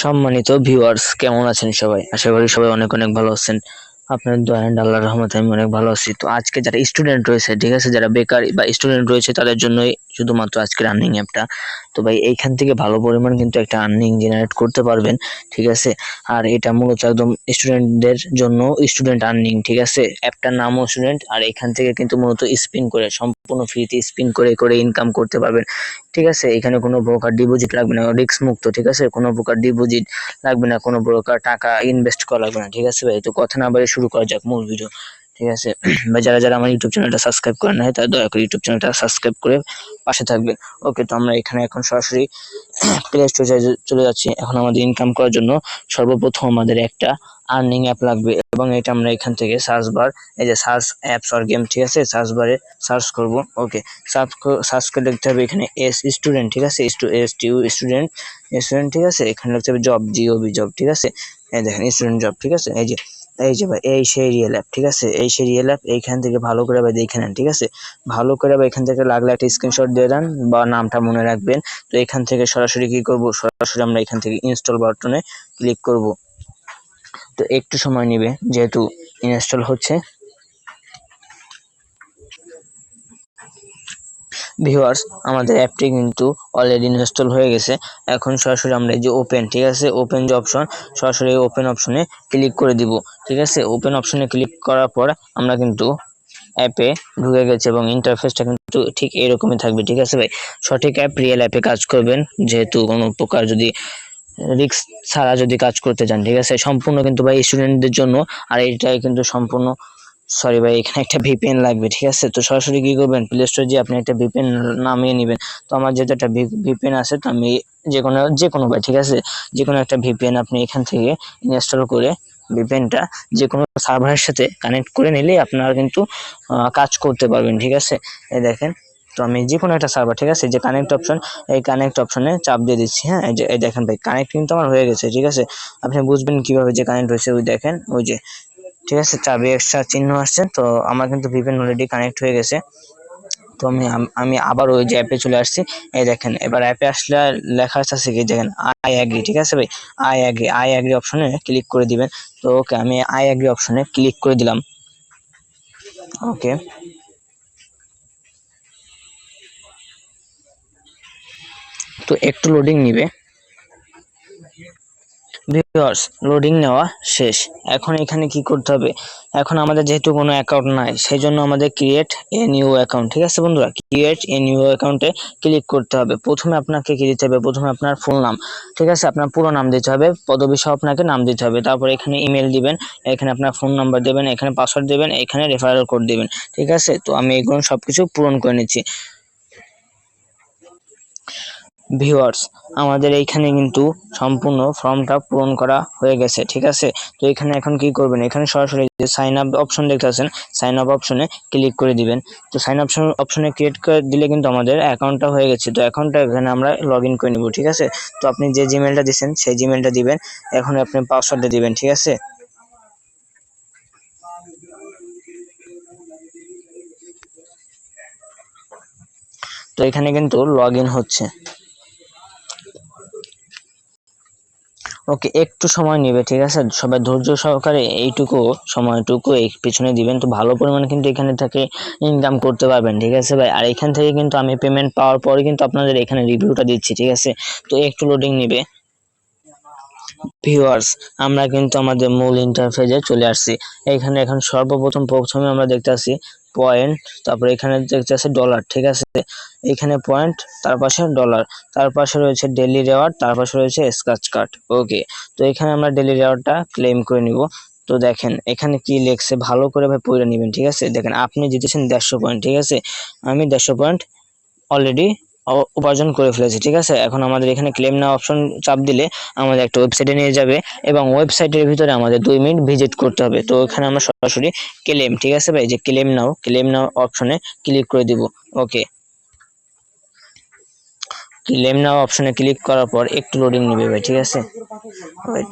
সম্মানিত ভিউয়ার্স, কেমন আছেন সবাই? আশা করি সবাই অনেক অনেক ভালো আছেন। আপনার দয়া এন্ড আল্লাহর রহমতে আমি অনেক ভালো আছি। তো আজকে যারা স্টুডেন্ট রয়েছে, ঠিক আছে, যারা বেকার বা স্টুডেন্ট রয়েছে তাদের জন্যই শুধুমাত্র আজকের আর্নিং অ্যাপটা। তো ভাই এইখান থেকে ভালো পরিমাণ কিন্তু একটা আর্নিং জেনারেট করতে পারবেন, ঠিক আছে। আর এটা মূলত একদম স্টুডেন্টদের জন্য, স্টুডেন্ট আর্নিং, ঠিক আছে। অ্যাপটার নামও স্টুডেন্ট, আর এখান থেকে কিন্তু মূলত স্পিন করে, সম্পূর্ণ ফ্রিতে স্পিন করে করে ইনকাম করতে পারবেন, ঠিক আছে। এখানে কোনো প্রকার ডিপোজিট লাগবে না, রিস্ক মুক্ত, ঠিক আছে। কোনো প্রকার ডিপোজিট লাগবে না, কোনো প্রকার টাকা ইনভেস্ট করা লাগবে না, ঠিক আছে ভাই। তো কথা না বাড়িয়ে শুরু করা যাক মূল ভিডিও, ঠিক আছে। বা যারা যারা আমার ইউটিউব চ্যানেলটা সাবস্ক্রাইব করেন নাই তারা দয়া করে ইউটিউব চ্যানেলটা সাবস্ক্রাইব করে পাশে থাকবেন। ওকে, তো আমরা এখানে এখন সরাসরি প্লে স্টোরে চলে যাচ্ছি। এখন আমাদের ইনকাম করার জন্য সর্বপ্রথম আমাদের একটা আর্নিং অ্যাপ লাগবে, এবং এটা আমরা এখান থেকে সার্চ বার, এই যে সার্চ অ্যাপস অর গেম, ঠিক আছে, সার্চ বারে সার্চ করব। ওকে, সার্চ করে লিখতে হবে এখানে এস স্টুডেন্ট, ঠিক আছে, এস টিউ স্টুডেন্ট, স্টুডেন্ট, ঠিক আছে। এখানে লিখতে হবে জব, জিওবি জব, ঠিক আছে। এই দেখেন স্টুডেন্ট জব, ঠিক আছে। এই যে ভাই, এই সেই রিয়েল অ্যাপ, ঠিক আছে, এই সেই রিয়েল অ্যাপ। এইখান থেকে ভালো করে ভাই দেখে নেন, ঠিক আছে। ভালো করে ভাই এখান থেকে লাগলে একটা স্ক্রিনশট দিয়ে দেন বা নামটা মনে রাখবেন। তো এখান থেকে সরাসরি কি করব, সরাসরি আমরা এখান থেকে ইনস্টল বাটনে ক্লিক করব। তো একটু সময় নেবে যেহেতু ইনস্টল হচ্ছে। ভিউয়ার্স, আমাদের অ্যাপটি কিন্তু অলরেডি ইনস্টল হয়ে গেছে। এখন সরাসরি আমরা এই যে ওপেন, ঠিক আছে, ওপেন যে অপশন, সরাসরি ওপেন অপশনে ক্লিক করে দিব, ঠিক আছে। ওপেন অপশনে ক্লিক করার পর আমরা কিন্তু অ্যাপে ঢুকে গেছে, এবং ইন্টারফেসটা কিন্তু ঠিক এরকমই থাকবে, ঠিক আছে ভাই। সঠিক অ্যাপ রিয়েল অ্যাপে কাজ করবেন, যেহেতু কোনো প্রকার যদি রিস্ক ছাড়া যদি কাজ করতে চান, ঠিক আছে, সম্পূর্ণ কিন্তু ভাই স্টুডেন্টদের জন্য। আর এইটাই কিন্তু সম্পূর্ণ, সরি ভাই, এখানে একটা ভিপিএন লাগবে, ঠিক আছে। তো সরাসরি কি করবেন, প্লে স্টোরে যে আপনি একটা ভিপিএন নামিয়ে নেবেন। তো আমার যেহেতু একটা ভিপিএন আছে, তো আমি যে কোনো ভাই, ঠিক আছে, যে কোনো একটা ভিপিএন আপনি এখান থেকে ইনস্টল করে ভিপিএনটা যে কোনো সার্ভারের সাথে কানেক্ট করে নিলেই আপনারা কিন্তু কাজ করতে পারবেন, ঠিক আছে। এই দেখেন, তো আমি যে কোনো একটা সার্ভার, ঠিক আছে, যে কানেক্ট অপশন, এই কানেক্ট অপশনে চাপ দিয়ে দিচ্ছি। হ্যাঁ, এই দেখেন ভাই, কানেক্ট কিন্তু আমার হয়ে গেছে, ঠিক আছে। আপনি বুঝবেন কিভাবে যে কানেক্ট হয়েছে, ওই দেখেন, ওই যে, ঠিক আছে, চাবি এক্সট্রা চিহ্ন আসছে। তো আমার কিন্তু ভিপিএন অলরেডি কানেক্ট হয়ে গেছে। তো আমি আবার ওই যে অ্যাপে চলে আসছি। এই দেখেন, এবার অ্যাপে আসলে লেখা আছে কি, দেখেন, আই অ্যাগ্রি, ঠিক আছে ভাই। আই অ্যাগ্রি অপশনে ক্লিক করে দিবেন। তো ওকে, আমি আই অ্যাগ্রি অপশনে ক্লিক করে দিলাম। ওকে, তো একটু লোডিং নিবে। ভিউয়ার্স, লোডিং নেওয়া শেষ। এখন এখানে কি করতে হবে, এখন আমাদের যেহেতু কোনো অ্যাকাউন্ট নাই, সেই জন্য আমাদের ক্রিয়েট এ নিউ অ্যাকাউন্ট, ঠিক আছে বন্ধুরা, ক্রিয়েট এ নিউ অ্যাকাউন্টে ক্লিক করতে হবে। প্রথমে আপনাকে কি দিতে হবে, প্রথমে আপনার ফুল নাম, ঠিক আছে, আপনার পুরো নাম দিতে হবে, পদবি সহ আপনাকে নাম দিতে হবে। তারপর এখানে ইমেল দিবেন, এখানে আপনার ফোন নাম্বার দেবেন, এখানে পাসওয়ার্ড দেবেন, এখানে রেফারেল কোড দিবেন, ঠিক আছে। তো আমি এগুলো সবকিছু পূরণ করে নিচ্ছি। ভিউয়ার্স, আমাদের এইখানে কিন্তু সম্পূর্ণ ফর্মটা পূরণ করা হয়ে গেছে, ঠিক আছে। তো এখানে এখন কি করবেন, এখানে সরাসরি যে সাইন আপ অপশন দেখতেছেন, সাইন আপ অপশনে ক্লিক করে দিবেন। তো সাইন আপ অপশনে ক্রিয়েট করে দিলে কিন্তু আমাদের অ্যাকাউন্টটা হয়ে গেছে। তো অ্যাকাউন্টটা এখানে আমরা লগ ইন করে নিব, ঠিক আছে। তো আপনি যে জিমেলটা দিচ্ছেন সেই জিমেলটা দিবেন, এখন আপনি পাসওয়ার্ডটা দিবেন, ঠিক আছে। তো এখানে কিন্তু লগ ইন হচ্ছে। ওকে, একটু সময় নেবে, ঠিক আছে। সবাই ধৈর্য সহকারে এইটুকু সময়টুকু এই পিছনে দিবেন, তো ভালো পরিমাণে কিন্তু এখানে থেকে ইনকাম করতে পারবেন, ঠিক আছে ভাই। আর এখান থেকে কিন্তু আমি পেমেন্ট পাওয়ার পরে কিন্তু আপনাদের এখানে রিভিউটা দিচ্ছি, ঠিক আছে। তো একটু লোডিং নেবে। ভিউয়ার্স, আমরা কিন্তু আমাদের মূল ইন্টারফেসে চলে আসছি। এখানে এখন প্রথমে আমরা দেখতে আসি পয়েন্ট, তারপরে এখানে দেখতে আসি ডলার, ঠিক আছে। এখানে পয়েন্ট, তার পাশে ডলার, তার পাশে রয়েছে ডেইলি রেওয়ার্ড, তার পাশে রয়েছে স্ক্র্যাচ কার্ড। ওকে, তো এখানে আমরা ডেইলি রেওয়ার্ডটা ক্লেম করে নিব। তো দেখেন এখানে কি লেখছে, ভালো করে ভাই পড়ে নেবেন, ঠিক আছে। দেখেন, আপনি জিতেছেন 150 পয়েন্ট, ঠিক আছে। আমি 150 পয়েন্ট অলরেডি উপার্জন করে ফেলেছি, ঠিক আছে। এখন আমাদের এখানে ক্লেম নাও অপশন চাপ দিলে আমাদের একটা ওয়েবসাইটে নিয়ে যাবে, এবং ওয়েবসাইটের ভিতরে আমাদের 2 মিনিট ভিজিট করতে হবে। তো এখানে আমরা সরাসরি ক্লেম, ঠিক আছে ভাই, যে ক্লেম নাও অপশনে ক্লিক করে দিব। ওকে, ক্লেম নাও অপশনে ক্লিক করার পর একটু লোডিং নেবে ভাই, ঠিক আছে, ওয়েট।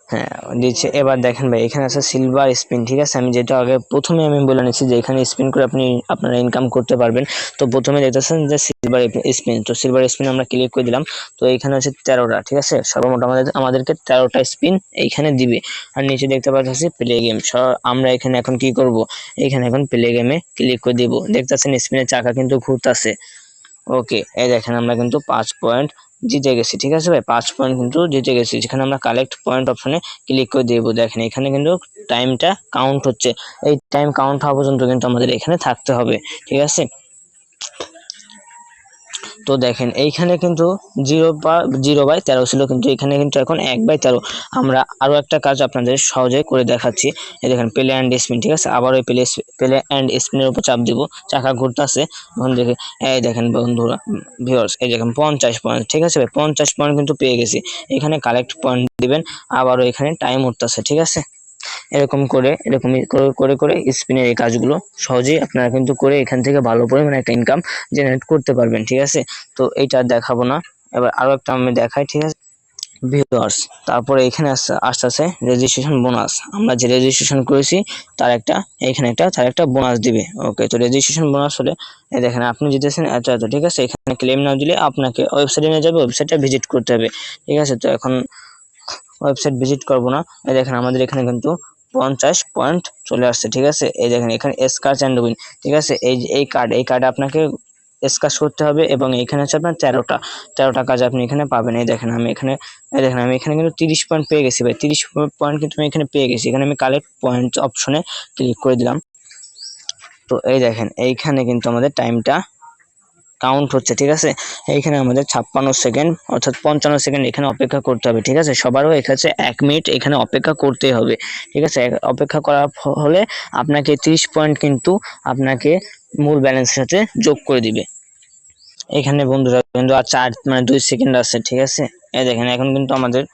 হ্যাঁ দিচ্ছে। এবার দেখেন ভাই এখানে আছে সিলভার স্পিন, ঠিক আছে। আমি যেটা আগে প্রথমে আমি বলে নিচ্ছি যে এখানে স্পিন করে আপনারা ইনকাম করতে পারবেন। তো প্রথমে দেখতেছেন যে সিলভার স্পিন, তো সিলভার স্পিন আমরা ক্লিক করে দিলাম। তো এইখানে হচ্ছে 13টা, ঠিক আছে। সর্বমোট আমাদেরকে 13টা স্পিন এইখানে দিবে। আর নিচে দেখতে পাচ্ছি প্লে গেম। আমরা এখানে এখন কি করব, এখানে এখন প্লে গেমে ক্লিক করে দিব। দেখতেছেন স্পিনের চাকা কিন্তু ঘুরতেছে। ওকে, এই দেখেন আমরা কিন্তু 5 পয়েন্ট জিতে গেছি, ঠিক আছে ভাই। 5 পয়েন্ট কিন্তু জিতে গেছি। যেখানে আমরা কালেক্ট পয়েন্ট অপশনে ক্লিক করে দেবো, দেখেন এখানে কিন্তু টাইমটা কাউন্ট হচ্ছে। এই টাইম কাউন্ট হওয়া পর্যন্ত কিন্তু আমাদের এখানে থাকতে হবে, ঠিক আছে। তো দেখেন এইখানে কিন্তু 0/13 ছিল, কিন্তু এখানে কিন্তু এখন 1/13। আমরা আরো একটা কাজ আপনাদের সহজে করে দেখাচ্ছি। এই দেখেন প্লে অ্যান্ড স্পিন, ঠিক আছে। আবার ওই প্লে অ্যান্ড স্পিনের উপর চাপ দিব, চাকা ঘুরতেছে। এখন দেখে এই দেখেন বন্ধুরা, ভিউয়ার্স, এই দেখেন 50 পয়েন্ট, ঠিক আছে ভাই। 50 পয়েন্ট কিন্তু পেয়ে গেছি। এখানে কালেক্ট পয়েন্ট দিবেন, আবারও এখানে টাইম উঠতেছে, ঠিক আছে। এরকমই করে করে স্পিনের এই কাজগুলো সহজেই আপনারা কিন্তু করে এখান থেকে ভালো পরিমাণে একটা ইনকাম জেনারেট করতে পারবেন, ঠিক আছে। তো এইটা দেখাবো না, এবার আরো একটা আমি দেখাই, ঠিক আছে ভিউয়ার্স। তারপরে এখানে আসতেছে রেজিস্ট্রেশন বোনাস। আমরা যে রেজিস্ট্রেশন করেছি তার একটা বোনাস দিবে। ওকে, তো রেজিস্ট্রেশন বোনাস হলে এই দেখেন আপনি জিতেছেন এত এত, ঠিক আছে। এখানে ক্লেম না দিলে আপনাকে ওয়েবসাইটে নিয়ে যাবে, ওয়েবসাইটটা ভিজিট করতে হবে, ঠিক আছে। তো এখন ওয়েবসাইট ভিজিট করবো না। এই দেখেন আমাদের এখানে কিন্তু 50 পয়েন্ট চলে আসছে, ঠিক আছে। এই দেখেন এখানে স্ক্র্যাচ এন্ড উইন, ঠিক আছে। এই কার্ডে আপনাকে স্ক্র্যাচ করতে হবে, এবং এখানে হচ্ছে আপনার 13টা কাজ আপনি এখানে পাবেন। এই দেখেন আমি এখানে কিন্তু 30 পয়েন্ট পেয়ে গেছি ভাই। 30 পয়েন্ট কিন্তু আমি এখানে পেয়ে গেছি। এখানে আমি কালেক্ট পয়েন্ট অপশনে ক্লিক করে দিলাম। তো এই দেখেন এইখানে কিন্তু আমাদের টাইমটা কাউন্ট হচ্ছে, ঠিক আছে। এইখানে আমাদের 56 সেকেন্ড অর্থাৎ 55 সেকেন্ড এখানে অপেক্ষা করতে হবে, ঠিক আছে। সবারও এখানে 1 মিনিট এখানে অপেক্ষা করতে হবে, ঠিক আছে। অপেক্ষা করার হলে আপনাকে 30 পয়েন্ট কিন্তু আপনাকে মূল ব্যালেন্সের সাথে যোগ করে দিবে। এখানে বন্ধুরা কিন্তু আর 2 সেকেন্ড আছে, ঠিক আছে। এই দেখেন এখন কিন্তু আমাদের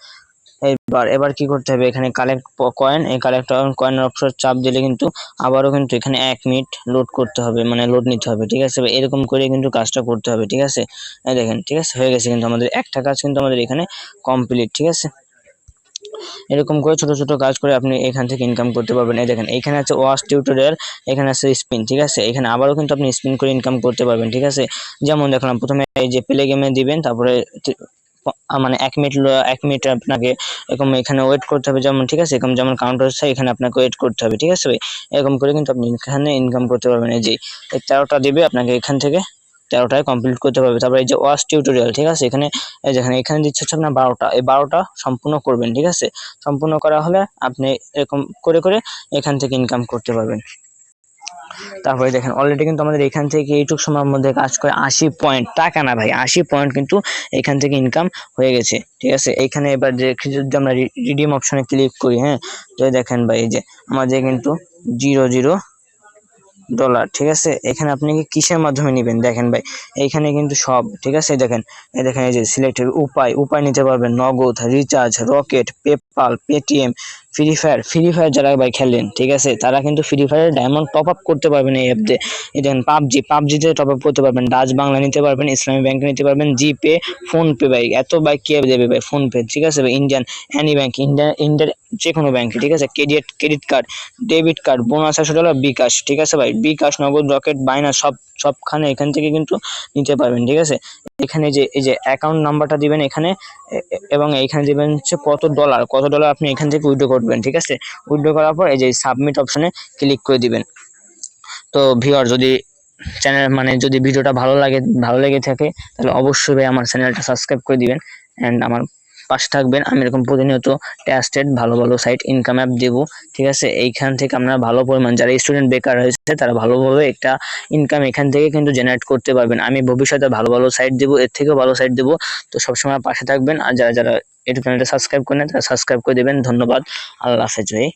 এবার কি করতে হবে, এখানে কালেক্ট কয়েন, এই কালেক্ট কয়েনের অপশন চাপ দিলে কিন্তু আবারও কিন্তু এখানে 1 মিনিট লোড করতে হবে, মানে লোড নিতে হবে, ঠিক আছে। এরকম করে কিন্তু কাজটা করতে হবে, ঠিক আছে। এই দেখেন, ঠিক আছে, হয়ে গেছে কিন্তু আমাদের একটা কাজ কিন্তু আমাদের এখানে কমপ্লিট, ঠিক আছে। এরকম করে ছোট ছোট কাজ করে আপনি এখান থেকে ইনকাম করতে পারবেন। এই দেখেন এখানে আছে ওয়াচ টিউটোরিয়াল, এখানে আছে স্পিন, ঠিক আছে। এখানে আবারও কিন্তু আপনি স্পিন করে ইনকাম করতে পারবেন, ঠিক আছে। যেমন দেখলাম প্রথমে এই যে প্লে গেমে দিবেন, তারপরে মানে 1 মিনিট আপনাকে এরকম এখানে ওয়েট করতে হবে, যেমন, ঠিক আছে। এরকম যেমন কাউন্ট হচ্ছে এখানে আপনাকে ওয়েট করতে হবে, ঠিক আছে ভাই। এরকম করে কিন্তু আপনি এখানে ইনকাম করতে পারবেন। এই যে 13টা দিবে আপনাকে, এখান থেকে 13টায় কমপ্লিট করতে পারবে। তারপরে এই যে ওয়াচ টিউটোরিয়াল, ঠিক আছে। এখানে দিচ্ছে হচ্ছে আপনার 12টা, এই 12টা সম্পূর্ণ করবেন, ঠিক আছে। সম্পূর্ণ করা হলে আপনি এরকম করে করে এখান থেকে ইনকাম করতে পারবেন। তারপরে দেখেন অলরেডি কিন্তু আমাদের এখান থেকে এইটুক সময়ের মধ্যে কাজ করে 80 পয়েন্ট, টাকা না ভাই, 80 পয়েন্ট কিন্তু এখান থেকে ইনকাম হয়ে গেছে, ঠিক আছে। এইখানে এবার যদি আমরা রিডিম অপশনে ক্লিক করি, হ্যাঁ, তো দেখেন ভাই এই যে আমাদের কিন্তু 0 ডলার, ঠিক আছে। এখানে আপনি কি কিসের মাধ্যমে নেবেন দেখেন ভাই, এইখানে কিন্তু সব, ঠিক আছে। এই দেখেন এই যে সিলেক্টেড উপায় নিতে পারবেন, নগদ, recharge, rocket, PayPal, Paytm, free fire যারা ভাই খেলেন, ঠিক আছে, তারা কিন্তু free fire diamond top up করতে পারবেন এই অ্যাপ দিয়ে। এই দেখেন পাবজিতে টপ আপ করতে পারবেন, ডাচ বাংলা নিতে পারবেন, ইসলামী ব্যাংকে নিতে পারবেন, জিপে, ফোন পে, ভাই এত ভাই কে দেবে ভাই, ফোন পে, ঠিক আছে ভাই, ইন্ডিয়ান এনি ব্যাংক, ইন্ডিয়ার যে কোনো ব্যাংকে, ঠিক আছে। Credit card, debit card, bonus $100, বিকাশ, ঠিক আছে ভাই, বিকাশ, নগদ, রকেট, বাইনা, সবখানে এখান থেকে কিন্তু নিতে পারবেন, ঠিক আছে। এখানে এই যে অ্যাকাউন্ট নাম্বারটা দিবেন এখানে, এবং এইখানে দিবেন হচ্ছে কত ডলার আপনি এখান থেকে উইথড্র করবেন, ঠিক আছে। উইথড্র করার পর এই যে সাবমিট অপশনে ক্লিক করে দিবেন। তো ভিউয়ার যদি ভিডিওটা ভালো লেগে থাকে, তাহলে অবশ্যই ভাই আমার চ্যানেলটা সাবস্ক্রাইব করে দিবেন, এন্ড আমার পাশে থাকবেন। আমি এরকম প্রতিনিয়ত ট্রাস্টেড ভালো ভালো সাইট ইনকাম অ্যাপ দেবো, ঠিক আছে। এইখান থেকে আপনারা ভালো পরিমাণ, যারা স্টুডেন্ট বেকার হয়েছে তারা ভালোভাবে একটা ইনকাম এখান থেকে কিন্তু জেনারেট করতে পারবেন। আমি ভবিষ্যতে ভালো ভালো সাইট দেবো, এর থেকেও ভালো সাইট দেবো। তো সবসময় পাশে থাকবেন, আর যারা যারা ইউটিউব চ্যানেলটা সাবস্ক্রাইব করেন তারা সাবস্ক্রাইব করে দেবেন। ধন্যবাদ, আল্লাহ হাফেজ ভাই।